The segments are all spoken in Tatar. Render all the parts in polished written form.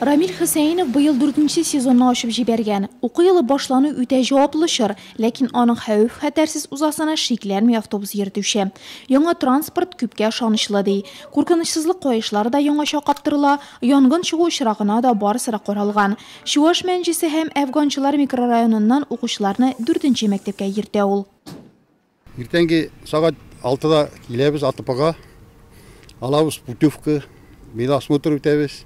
Рамиль Хусейнов быйыл 4-нче сезонны ашып җибәргән. Уку елы башлану үтә җаваплы чор, ләкин аның хәвеф-хәтәрсез узасына шикләнми автобус йөртүче. Яңа транспорт күпкә ышанычлы ди. Куркынычсызлык каешлары да яңаша каптырыла, янгын чыгу очрагына да барысыра каралган. Чуаш мәнҗесе һәм Әфганчылар микрорайоныннан укучыларны 4-нче мәктәпкә йөртә ул. Иртәнге сагат 6-да киләбез АТПга. Алабыз путевка, медосмотр үтәбез.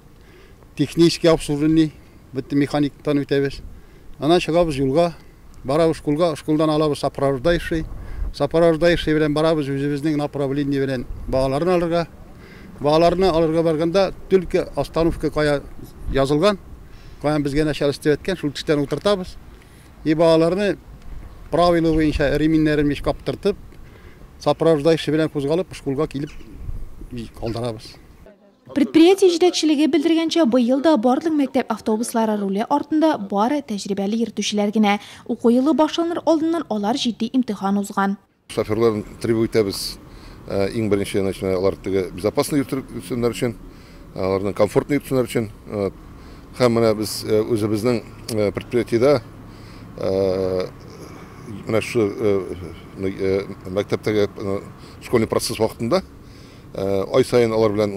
Технический обслуживание, бітті механиктан өтәбіз. Ана шығабыз юлға, барабыз школға, школдан алабыз сопровождающий. Сопровождающий белән барабыз өзебезнең направление белән бағаларын алырга. Бағаларны алырга барганда түлкі остановка кая язылган, кая безгә начальство әйткән, шул төштән утыртабыз. И бағаларны правила буенча реминнәрен меш каптыртып, сопровождающий белән кузгалып школга килеп калдырабыз. Предприятие җитәкчелеге белдергәнчә, быел да барлык мәктәп автобуслары руле артында бары тәҗрибәле йөртүчеләр генә. Уку елы башланыр алдыннан алар җитди имтихан узган. Шоферларны требует без иң беренче аларга безопасно йөртүчеләр өчен, аларның комфортны йөртүчеләр өчен һәм менә без үзебезнең предприятиедә менә шу мәктәптәге школьный процесс вакытында ай сайын алар белән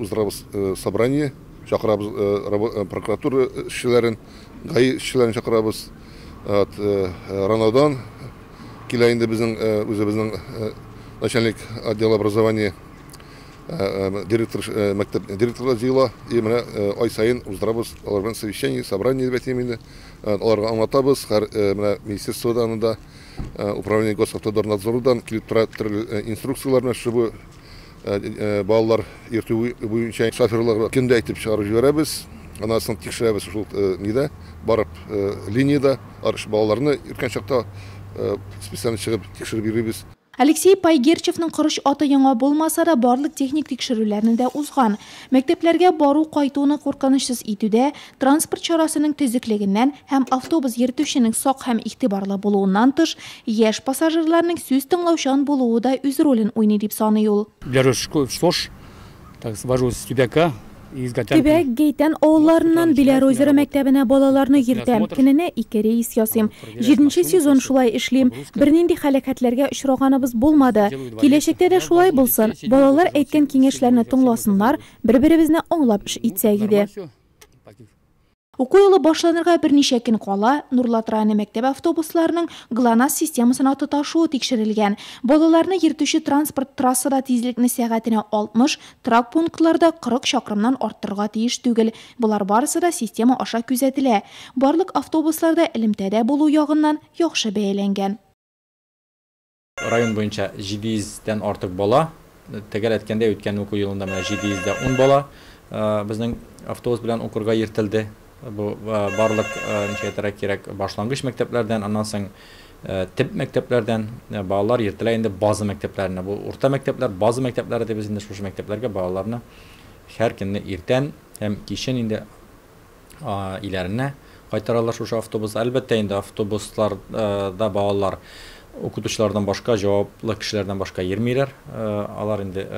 уздырабыз собрание, чакырабыз прокуратура эшчеләрен, ГАИ эшчеләрен чакырабыз. Ранадан килә инде безнең үзебезнең начальник отдела образования директор мәктәп директоры җыела, и менә ай сайын уздырабыз алар белән совещание, собрание дип әйтәм инде. Аларга аңлатабыз, менә министерстводан да, управление госавтодорнадзорудан килеп тора инструкцияларны, чтобы балалар йөртү буенча шоферларга көндә әйтеп чыгарып җибәрәбез. Анасын тикшерәбез шул нидә барып линияда балаларны йөрткән чакта специально чыгып тикшереп йөрибез. Алексей Пайгерчевның корыш аты яңа булмаса да барлык техник тикшерүләрне дә узган. Мәктәпләргә бару кайтуны куркынычсыз итүдә, транспорт чарасының төзеклегеннән һәм автобус йөртүченең сак һәм игътибарлы булуыннан тыш, яшь пассажирларның сүз тыңлаучан булуы да үз ролен уйный дип саный ул. Төбәк Гейтән авылларыннан Беләр озеро мәктәбенә балаларны йөртәм. Көненә 2 рейс ясыйм. 7-нче сезон шулай эшлим. Бернинди хәлакәтләргә очраганыбыз булмады. Киләчәктә дә шулай булсын. Балалар әйткән киңәшләрне тыңласыннар, бер-беребезне аңлап эш итсәк иде. Уку елы башланырга берничә көн кала, Нурлат районы мәктәп автобусларының ГЛОНАСС системасына тоташуы тикшерелгән. Балаларны йөртүче транспорт трассада тизлекне сәгатенә 60, трак пунктларда 40 чакрымнан арттырырга тиеш түгел. Булар барысы да система аша күзәтелә. Барлык автобусларда элемтәдә булу ягыннан яхшы бәяләнгән. Район буенча 700-дән артык бала, тәгәр әйткәндә үткән уку елында 710 бала безнең автобус белән укырга йөртелде. Бу барлык ничәтәрәк кирәк башлангыч мәктәпләрдән, аннан соң тип мәктәпләрдән балалар йөртелә инде база мәктәпләренә. Бу урта мәктәпләр, база мәктәпләре дип без инде шушы мәктәпләргә балаларны һәр көнне иртән һәм кичен инде иләренә кайтаралар шушы автобус. Әлбәттә инде автобусларда балалар укытучылардан башка, җаваплы кешеләрдән башка йөрмиләр. Алар инде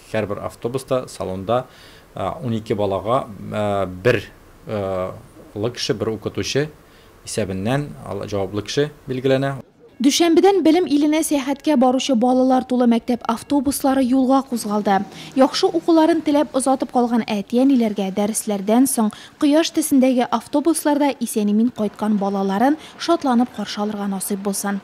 һәрбер автобуста, салонда 12 балага бер кеше, бер укытучы исәбеннән җаваплы кеше билгеләнә. Дүшәмбедән белем иленә сәяхәткә баручы балалар тулы мәктәп автобуслары юлга кузгалды. Яхшы укуларын теләп озатып калган әти-әниләргә дәресләрдән соң кояш төсендәге автобусларда исән-имин кайткан балаларын шатланып каршы алырга насыйп булсын.